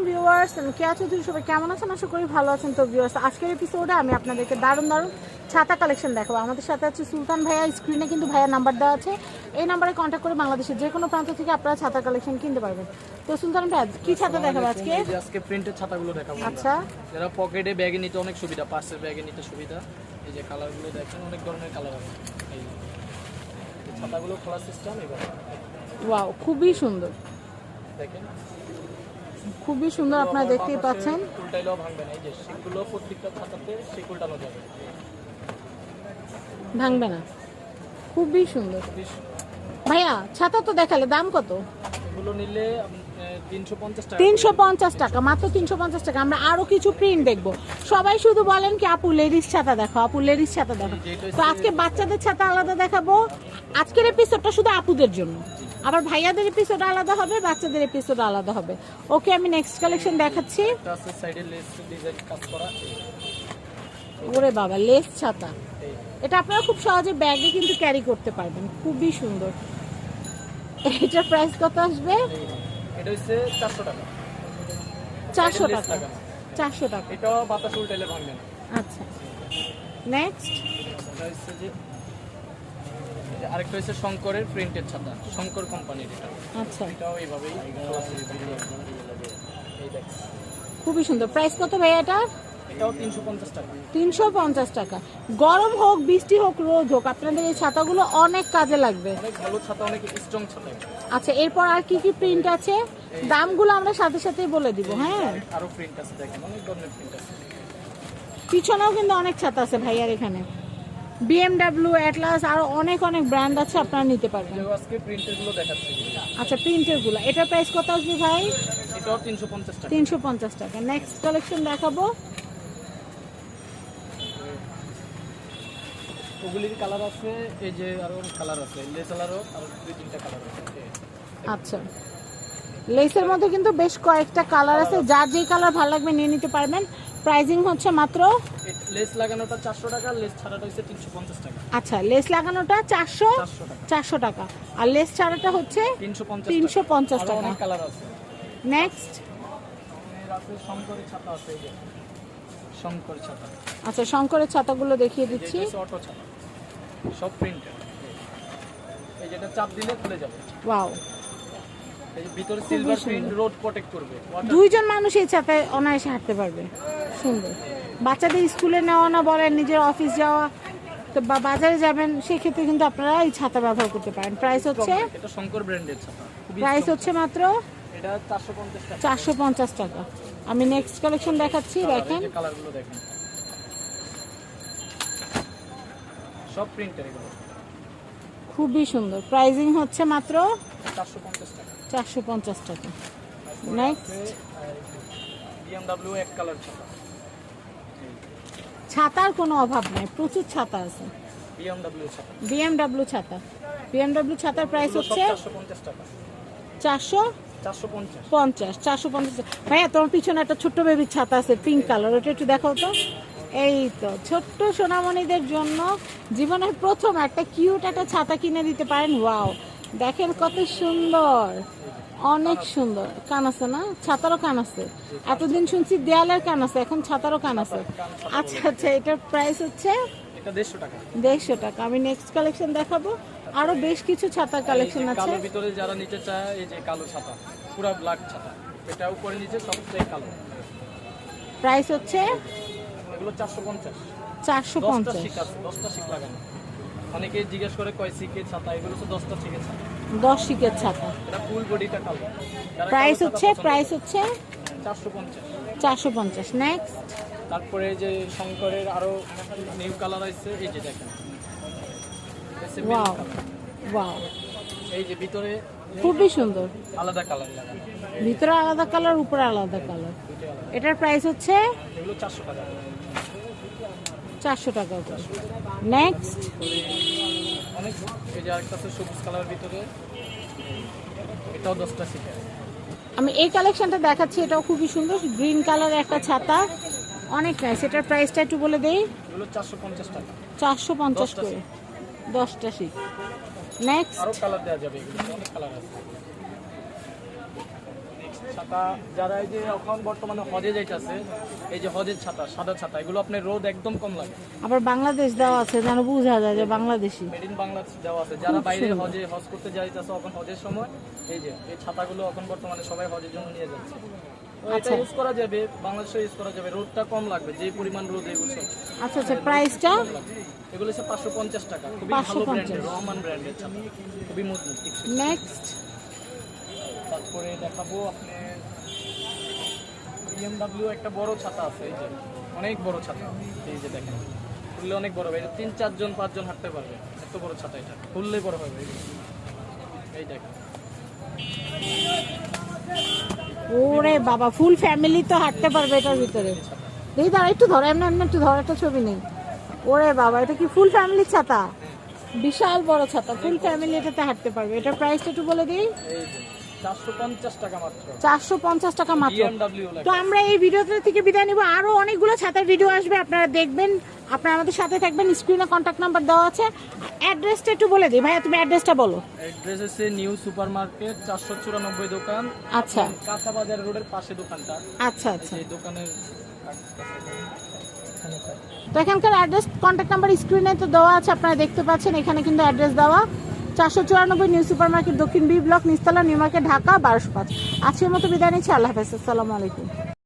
Viewers, আমি কেয়া চৌধুরী। সবাই কেমন আছেন? আশা করি ভালো আছেন। তো ভিউয়ার্স, আজকের এপিসোডে আমি আপনাদেরকে দারুণ দারুণ ছাতা কালেকশন দেখাবো। আমাদের সাথে আছে সুলতান ভাইয়া। স্ক্রিনে কিন্তু ভাইয়ার নাম্বার দেওয়া আছে, এই নাম্বারে কন্ট্যাক্ট করে বাংলাদেশের যে কোনো প্রান্ত থেকে আপনারা ছাতা কালেকশন কিনতে পারবেন। তো সুলতান ভাই, কি ছাতা দেখাবো আজকে? আজকে প্রিন্টেড ছাতাগুলো দেখাবো। আচ্ছা, এরা পকেটে ব্যাগে নিতে অনেক সুবিধা, পার্সেল ব্যাগে নিতে সুবিধা। এই যে কালারগুলো দেখেন, অনেক ধরনের কালার আছে। এই ছাতাগুলো খোলা সিস্টেম। এবার ওয়াও, খুবই সুন্দর, দেখেন খুবই সুন্দর। আপনারা দেখতেই পাচ্ছেন, উল্টাইলেও ভাঙবে না। এই যে শিকগুলো প্রত্যেকটা ছাতাতে শিক উল্টানো যাবে, ভাঙবে না। খুবই সুন্দর ভাইয়া। ছাতা তো দেখালে, দাম কত? এগুলো নিলে 350 টাকা। 350 টাকা, মাত্র 350 টাকা। আমরা আরো কিছু প্রিন্ট দেখবো। সবাই শুধু বলেন কি আপু লেডিস ছাতা দেখো, আপু লেডিস ছাতা দেখো। তো আজকে বাচ্চাদের ছাতা আলাদা দেখাবো। আজকের এপিসোডটা শুধু আপুদের জন্য, আবার ভাইয়াদের এপিসোড আলাদা হবে, বাচ্চাদের এপিসোড আলাদা হবে। ওকে, আমি নেক্সট কালেকশন দেখাচ্ছি। আছে সাইডে লেস ডিজাইন কাজ করা। ওরে বাবা, লেস ছাতা। এটা আপনারা খুব সহজে ব্যাগে কিন্তু ক্যারি করতে পারবেন, খুবই সুন্দর। এটার প্রাইস কত আসবে? এটা হচ্ছে 400 টাকা। 400 টাকা। 400 টাকা। এটাও বাতাস উল্টাইলে ভাঙবে না। আচ্ছা, নেক্সট। এটা হচ্ছে যে আরেকটা হচ্ছে শঙ্করের প্রিন্টেড ছাতা, শঙ্কর কোম্পানির। এটা আচ্ছা, এটাও এইভাবেই এই দেখ, খুবই সুন্দর। প্রাইস কত ভাইয়া এটা? এটাও 350 টাকা। 350 টাকা। গরম হোক, বৃষ্টি হোক, রোদ হোক, আপনাদের এই ছাতাগুলো অনেক কাজে লাগবে। অনেক ভালো ছাতা, অনেক স্ট্রং ছাতা। আচ্ছা, এরপর আর কি কি প্রিন্ট আছে? দামগুলো আমরা সাথে সাথেই বলে দিব। হ্যাঁ, আরো প্রিন্ট আছে, দেখেন অনেক ধরনের প্রিন্ট আছে। পিছনেও কিন্তু অনেক ছাতা আছে ভাইয়ার এখানে। BMW, অ্যাটলাস, আরো অনেক অনেক ব্র্যান্ড আছে, আপনারা নিতে পারবেন। যেগুলো আজকে প্রিন্টের গুলো দেখাচ্ছি। আচ্ছা, প্রিন্টের গুলো, এটার প্রাইস কত আসবে ভাই? এটাও 350 টাকা। 350 টাকা। নেক্সট কালেকশন দেখাবো। ওগুলির কালার আছে, এই যে আরো কালার আছে, লেস কালারও আরো 2-3টা কালার আছে। আচ্ছা, লেসের মধ্যে কিন্তু বেশ কয়েকটা কালার আছে, যার যেই কালার ভালো লাগবে নিয়ে নিতে পারবেন। প্রাইজিং হচ্ছে মাত্র, লেস লাগানোটা 400 টাকা, লেস ছাড়াটা হচ্ছে 350 টাকা। আচ্ছা, লেস লাগানোটা 400 টাকা, আর লেস ছাড়াটা হচ্ছে 350 টাকা। অনেক কালার আছে। নেক্সট, আছে শঙ্করের ছাতা আছে, এই যে শঙ্কর ছাতা। আচ্ছা, শঙ্করের ছাতাগুলো দেখিয়ে দিচ্ছি। এই যে অটো ছাতা, সব প্রিন্টেড। এই যেটা চাপ দিলে খুলে যাবে। ওয়াও, এই যে ভিতরে সিলভার প্রিন্ট, রোড প্রোটেক্ট করবে। দুইজন মানুষ এই ছাতায় অনায়াসে হাঁটতে পারবে। সুন্দর। বাচ্চাদের স্কুলে নেওয়া না বলেন, নিজের অফিস যাওয়া তো বা বাজারে যাবেন, সেক্ষেত্রে কিন্তু আপনারা এই ছাতা ব্যবহার করতে পারেন। প্রাইস হচ্ছে, এটা শঙ্কর ব্র্যান্ডের ছাতা। প্রাইস হচ্ছে মাত্র এটা 450 টাকা। 450 টাকা। আমি নেক্সট কালেকশন দেখাচ্ছি, দেখেন। এই যে কালারগুলো দেখেন, সব প্রিন্টের এগুলো। খুবই সুন্দর। প্রাইজিং হচ্ছে মাত্র 450 টাকা। 450 টাকা। নেক্সট, BMW এক কালার ছাতা। ছাতার কোনো অভাব নেই, প্রচুর ছাতা আছে। BMW ছাতা। BMW ছাতা। BMW ছাতার প্রাইস হচ্ছে 450 টাকা। 450। 450। ভাইয়া, তোমার পিছনে একটা ছোট্ট বেবির ছাতা আছে, পিঙ্ক কালার, ওটা একটু দেখাও তো। এই তো ছোট্ট সোনামণিদের জন্য জীবনের প্রথম একটা কিউট একটা ছাতা কিনে দিতে পারেন। ওয়াও, দেখেন কত সুন্দর, অনেক সুন্দর। কান আছে না? ছাতারও কান আছে। এতদিন শুনছি দেয়ালের কান আছে, এখন ছাতারও কান আছে। আচ্ছা আচ্ছা, এটার প্রাইস হচ্ছে এটা 150 টাকা। 150 টাকা। আমি নেক্সট কালেকশন দেখাবো। আরো বেশ কিছু ছাতার কালেকশন আছে। কালোর ভিতরে যারা নিতে চায়, এই যে কালো ছাতা, পুরো ব্ল্যাক ছাতা, এটা উপরে নিচে সবটাই কালো। প্রাইস হচ্ছে এগুলো 450। 450। 10টা শিক লাগানো। অনেকেই জিজ্ঞেস করে কয় শিকের ছাতা, এগুলো হচ্ছে 10টা শিকের ছাতা। 10 শিকের ছাতা। এটা ফুল বডিটা কালো। প্রাইস হচ্ছে 450। 450। নেক্সট, তারপরে যে শঙ্করের আরো নিউ কালার আছে, এই যে দেখেন, ওয়াও ওয়াও, এই যে ভিতরে খুবই সুন্দর। আলাদা কালার লাগানো, ভিতরে আলাদা কালার, উপরে আলাদা কালার। এটার প্রাইস হচ্ছে এগুলো 400 টাকা। 400 টাকা। নেক্সট, অনেক, এই যে আরেকটা আছে সবুজ কালার ভিতরে, এটাও 10টা শিকের। আমি এই কালেকশনটা দেখাচ্ছি, এটাও খুবই সুন্দর। গ্রিন কালারের একটা ছাতা, অনেক নাইস। এটার প্রাইসটা একটু বলে দেই। এগুলো 450 টাকা। 450 করে 10টা শিক। নেক্সট, আরো কালার দেওয়া যাবে, এগুলো অনেক কালার আছে। ছাতা যারা এই যে এখন বর্তমানে হজে যাইতেছে, এই যে হজের ছাতা, সাদা ছাতা, এগুলো আপনার রোদ একদম কম লাগে। আবার বাংলাদেশ দেওয়া আছে যেন বোঝা যায় যে বাংলাদেশি। মেড ইন বাংলাদেশ দেওয়া আছে। যারা বাইরে হজ করতে যাইতেছে এখন হজের সময়, এই যে এই ছাতাগুলো এখন বর্তমানে সবাই হজের জন্য নিয়ে যাচ্ছে। তো এটা ইউজ করা যাবে, বাংলাদেশে ইউজ করা যাবে, রোদটা কম লাগবে, যে পরিমাণ রোদ এগুলো। আচ্ছা আচ্ছা, প্রাইসটা? এগুলো হচ্ছে 550 টাকা, খুবই ভালো ব্র্যান্ডের, রহমান ব্র্যান্ডের ছাতা, খুবই মজবুত। নেক্সট তারপরে দেখাবো আপনার BMW একটা বড় ছাতা আছে, এই যে অনেক বড় ছাতা, এই যে দেখেন খুললে অনেক বড় হবে, 3-4 জন 5 জন হাঁটতে পারবে, এত বড় ছাতা। এটা খুললে বড় হবে, এই দেখেন। ওরে বাবা, ফুল ফ্যামিলি তো হাঁটতে পারবে এটার ভিতরে। দেখি দাঁড়া, একটু ধরো, এমনি এমনি একটু ধরো, একটা ছবি নেই। ওরে বাবা, এটা কি ফুল ফ্যামিলির ছাতা? বিশাল বড় ছাতা, ফুল ফ্যামিলি এটাতে হাঁটতে পারবে। এটার প্রাইসটা একটু বলে দিই। এই যে 450 টাকা মাত্র। 450 টাকা মাত্র। BMW তো আমরা এই ভিডিওটা থেকে বিদায় নিব। আরো অনেকগুলো ছাতার ভিডিও আসবে, আপনারা দেখবেন, আপনারা আমাদের সাথে থাকবেন। স্ক্রিনে কন্ট্যাক্ট নাম্বার দেওয়া আছে। অ্যাড্রেসটা একটু বলে দিই ভাইয়া, তুমি অ্যাড্রেসটা বলো। অ্যাড্রেস হচ্ছে নিউ সুপার মার্কেট, 494 দোকান। আচ্ছা, কাঁচা বাজার রোডের পাশে দোকানটা। আচ্ছা আচ্ছা। এই দোকানের তো এখানকার অ্যাড্রেস, কন্ট্যাক্ট নাম্বার স্ক্রিনে তো দেওয়া আছে, আপনারা দেখতে পাচ্ছেন। এখানে কিন্তু অ্যাড্রেস দেওয়া, 494 নিউ সুপার মার্কেট, দক্ষিণ বি ব্লক, নিচতলা, নিউ মার্কেট, ঢাকা 1205। আজকের মতো বিদায় নিচ্ছি, আল্লাহ হাফেজ, আসসালামু আলাইকুম।